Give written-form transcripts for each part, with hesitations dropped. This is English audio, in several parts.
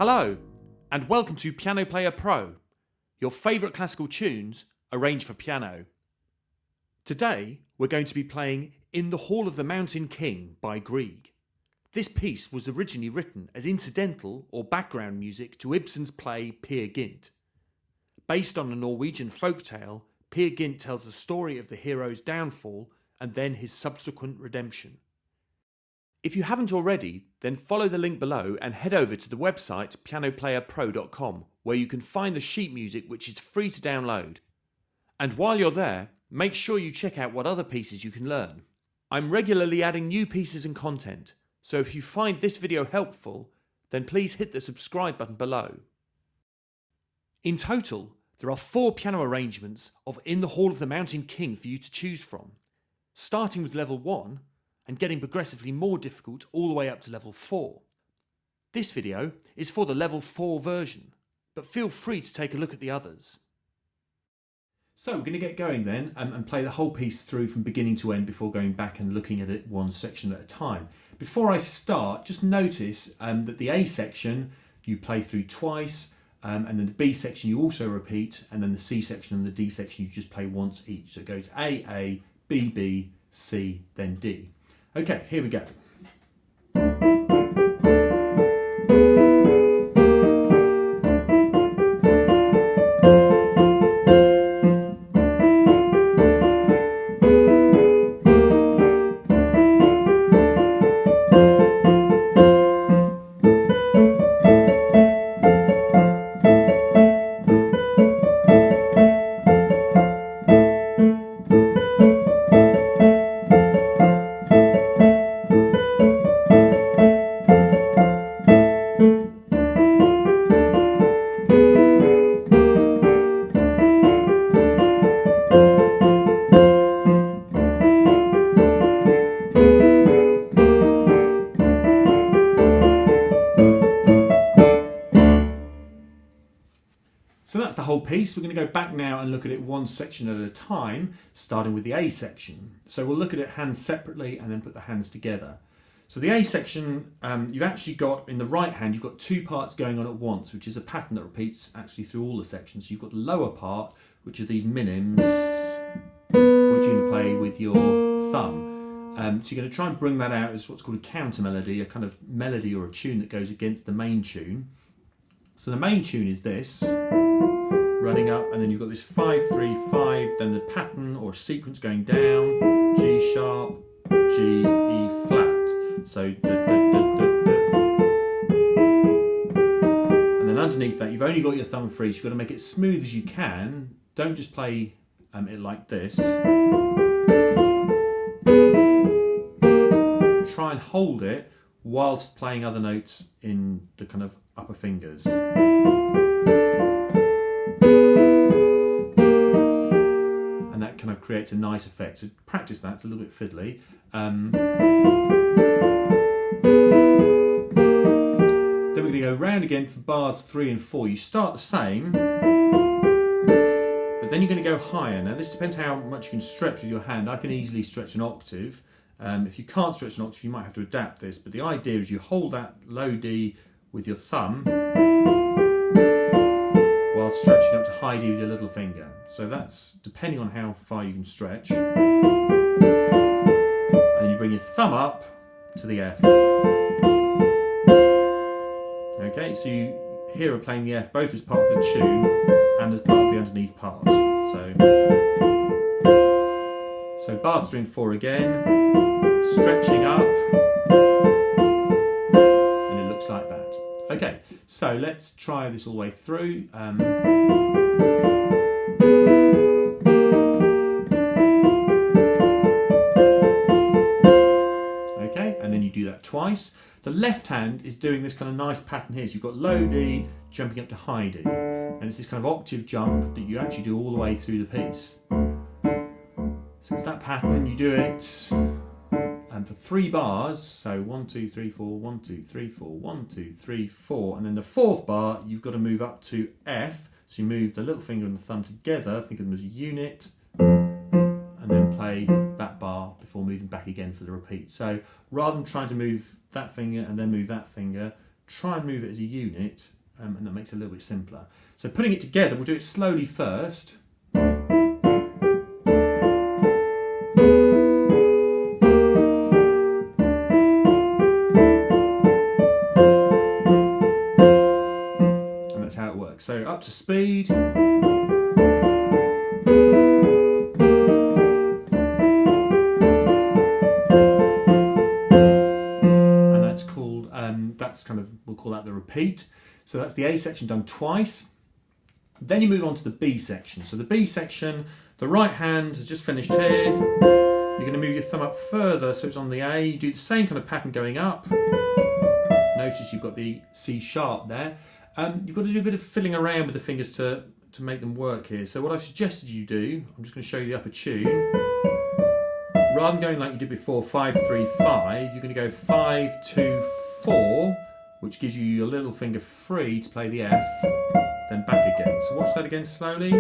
Hello, and welcome to Piano Player Pro, your favourite classical tunes arranged for piano. Today, we're going to be playing In the Hall of the Mountain King by Grieg. This piece was originally written as incidental or background music to Ibsen's play Peer Gynt. Based on a Norwegian folktale, Peer Gynt tells the story of the hero's downfall and then his subsequent redemption. If you haven't already, then follow the link below and head over to the website pianoplayerpro.com, where you can find the sheet music, which is free to download. And while you're there, make sure you check out what other pieces you can learn. I'm regularly adding new pieces and content, so if you find this video helpful, then please hit the subscribe button below. In total, there are 4 piano arrangements of In the Hall of the Mountain King for you to choose from, starting with level 1 and getting progressively more difficult all the way up to level 4. This video is for the level 4 version, but feel free to take a look at the others. So we're going to get going then and play the whole piece through from beginning to end before going back and looking at it one section at a time. Before I start, just notice that the A section you play through twice, and then the B section you also repeat, and then the C section and the D section you just play once each. So it goes A, B, B, C, then D. Okay, here we go. So that's the whole piece. We're going to go back now and look at it one section at a time, starting with the A section. So we'll look at it hands separately and then put the hands together. So the A section, you've actually got, in the right hand, you've got 2 parts going on at once, which is a pattern that repeats actually through all the sections. So you've got the lower part, which are these minims, which you're going to play with your thumb. So you're going to try and bring that out as what's called a counter melody, a kind of melody or a tune that goes against the main tune. So the main tune is this, running up, and then you've got this 5-3-5, then the pattern or sequence going down, G sharp, G, E flat. So da, da, da, da, da. And then underneath that you've only got your thumb free, so you've got to make it smooth as you can. Don't just play it like this. Try and hold it whilst playing other notes in the kind of upper fingers. And that kind of creates a nice effect. So practice that, it's a little bit fiddly. Then we're going to go round again for bars 3 and 4. You start the same, but then you're going to go higher. Now this depends how much you can stretch with your hand. I can easily stretch an octave. If you can't stretch an octave, you might have to adapt this, but the idea is you hold that low D with your thumb while stretching up to high D with your little finger. So that's depending on how far you can stretch. And then you bring your thumb up to the F. Okay, so you here are playing the F both as part of the tune and as part of the underneath part. So bars 3 and 4 again, stretching up, and it looks like that. Okay, so let's try this all the way through. Okay, and then you do that twice. The left hand is doing this kind of nice pattern here. So you've got low D jumping up to high D, and it's this kind of octave jump that you actually do all the way through the piece. So it's that pattern, you do it for 3 bars, so 1, 2, 3, 4, 1, 2, 3, 4, 1, 2, 3, 4, and then the 4th bar you've got to move up to F, so you move the little finger and the thumb together, think of them as a unit, and then play that bar before moving back again for the repeat. So rather than trying to move that finger and then move that finger, try and move it as a unit, and that makes it a little bit simpler. So putting it together, we'll do it slowly first. And that's how it works. So up to speed. That's kind of, we'll call that the repeat. So that's the A section done twice. Then you move on to the B section. So the B section, the right hand has just finished here. You're going to move your thumb up further so it's on the A. You do the same kind of pattern going up. Notice you've got the C sharp there. You've got to do a bit of fiddling around with the fingers to make them work here. So what I've suggested you do, I'm just going to show you the upper tune. Rather than going like you did before, 5, 3, 5, you're going to go 5, 2, 4, which gives you your little finger free to play the F, then back again. So watch that again slowly.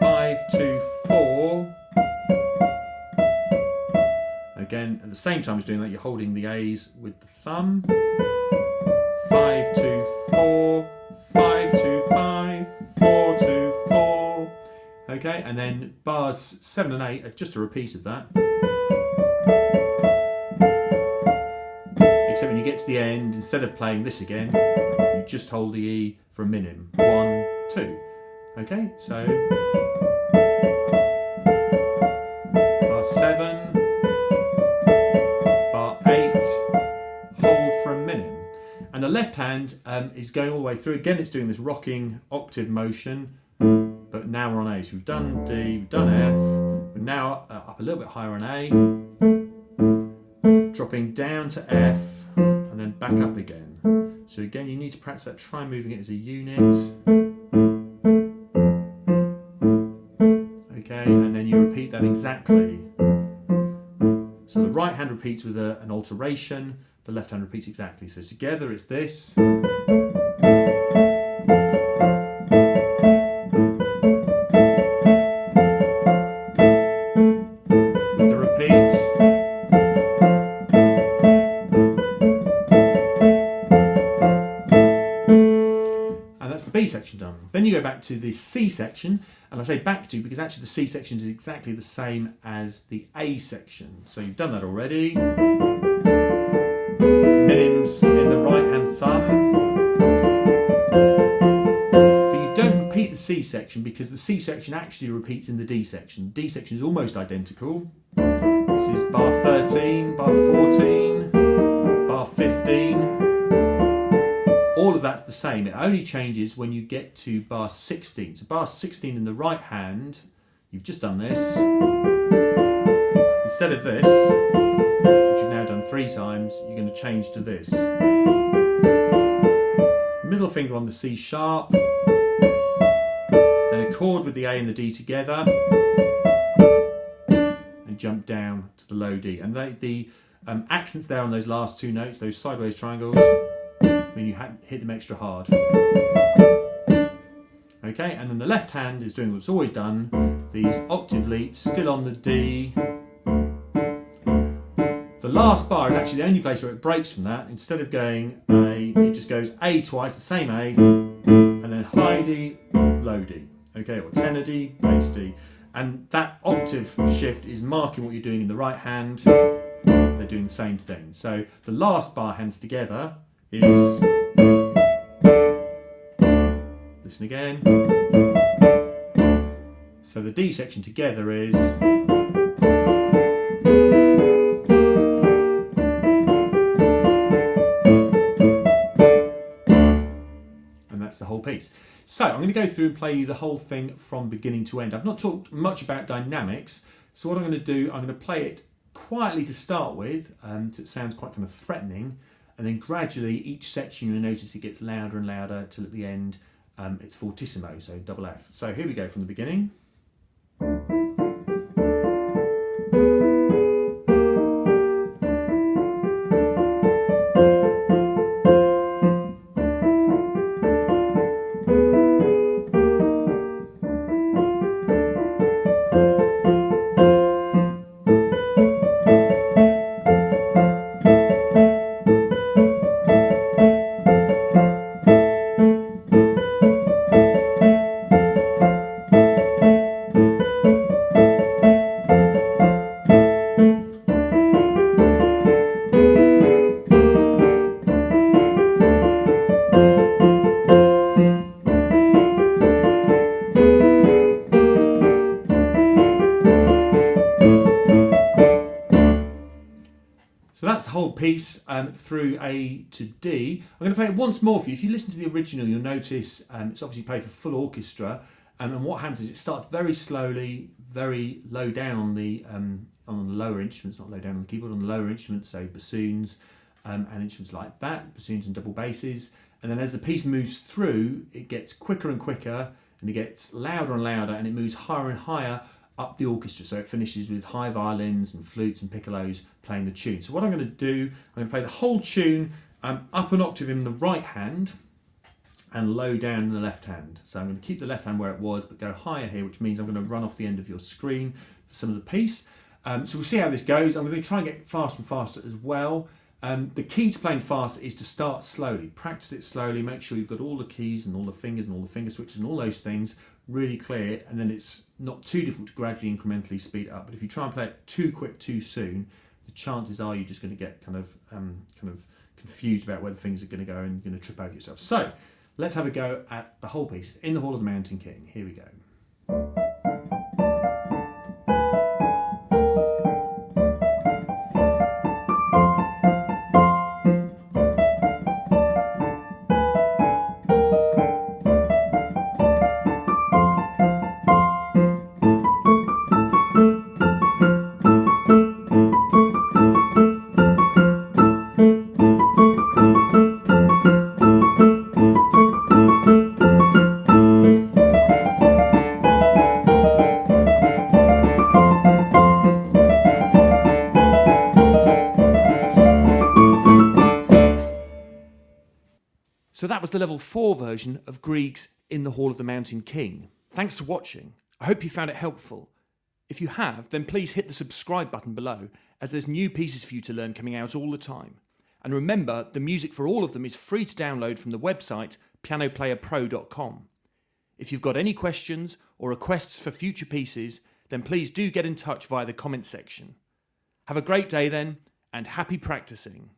5, 2, 4. Again, at the same time as doing that, you're holding the A's with the thumb. 5, 2, 4, 5, 2, 5, 4, 2, 4. Okay, and then bars 7 and 8 are just a repeat of that. Except when you get to the end, instead of playing this again, you just hold the E for a minim. 1, 2. Okay, so bar 7, bar 8, hold for a minim. And the left hand is going all the way through. Again, it's doing this rocking octave motion, but now we're on A. So we've done D, we've done F, we're now up a little bit higher on A, dropping down to F, and then back up again. So again, you need to practice that. Try moving it as a unit. Okay, and then you repeat that exactly. So the right hand repeats with an alteration, the left hand repeats exactly. So together it's this. With the repeats. B section done. Then you go back to the C section, and I say back to because actually the C section is exactly the same as the A section. So you've done that already. Minims in the right hand thumb. But you don't repeat the C section because the C section actually repeats in the D section. The D section is almost identical. This is bar 13, bar 14, bar 15. All of that's the same. It only changes when you get to bar 16. So bar 16 in the right hand, you've just done this. Instead of this, which you've now done 3 times, you're going to change to this. Middle finger on the C sharp, then a chord with the A and the D together, and jump down to the low D. And the accents there on those last 2 notes, those sideways triangles, mean you hit them extra hard. Okay, and then the left hand is doing what it's always done, these octave leaps, still on the D. The last bar is actually the only place where it breaks from that. Instead of going A, it just goes A twice, the same A, and then high D, low D. Okay, or tenor D, bass D. And that octave shift is marking what you're doing in the right hand. They're doing the same thing. So the last bar hands together is, listen again, so the D section together is, and that's the whole piece. So I'm going to go through and play you the whole thing from beginning to end. I've not talked much about dynamics, so what I'm going to do, I'm going to play it quietly to start with, so it sounds quite kind of threatening. And then gradually each section you'll notice it gets louder and louder till at the end it's fortissimo, so double F. So here we go from the beginning. whole piece through A to D. I'm going to play it once more for you. If you listen to the original, you'll notice it's obviously played for full orchestra. And what happens is it starts very slowly, very low down on the lower instruments, not low down on the keyboard, on the lower instruments, so bassoons and instruments like that, bassoons and double basses. And then as the piece moves through, it gets quicker and quicker, and it gets louder and louder, and it moves higher and higher up the orchestra. So it finishes with high violins and flutes and piccolos playing the tune. So what I'm going to do, I'm going to play the whole tune up an octave in the right hand and low down in the left hand. So I'm going to keep the left hand where it was, but go higher here, which means I'm going to run off the end of your screen for some of the piece. So we'll see how this goes. I'm going to try and get faster and faster as well. The key to playing fast is to start slowly. Practice it slowly. Make sure you've got all the keys and all the fingers and all the finger switches and all those things really clear, and then it's not too difficult to gradually, incrementally speed it up. But if you try and play it too quick, too soon, the chances are you're just going to get kind of confused about where the fingers are going to go, and you're going to trip over yourself. So let's have a go at the whole piece. In the Hall of the Mountain King. Here we go. So that was the level 4 version of Grieg's In the Hall of the Mountain King. Thanks for watching. I hope you found it helpful. If you have, then please hit the subscribe button below, as there's new pieces for you to learn coming out all the time. And remember, the music for all of them is free to download from the website pianoplayerpro.com. If you've got any questions or requests for future pieces, then please do get in touch via the comments section. Have a great day then, and happy practicing.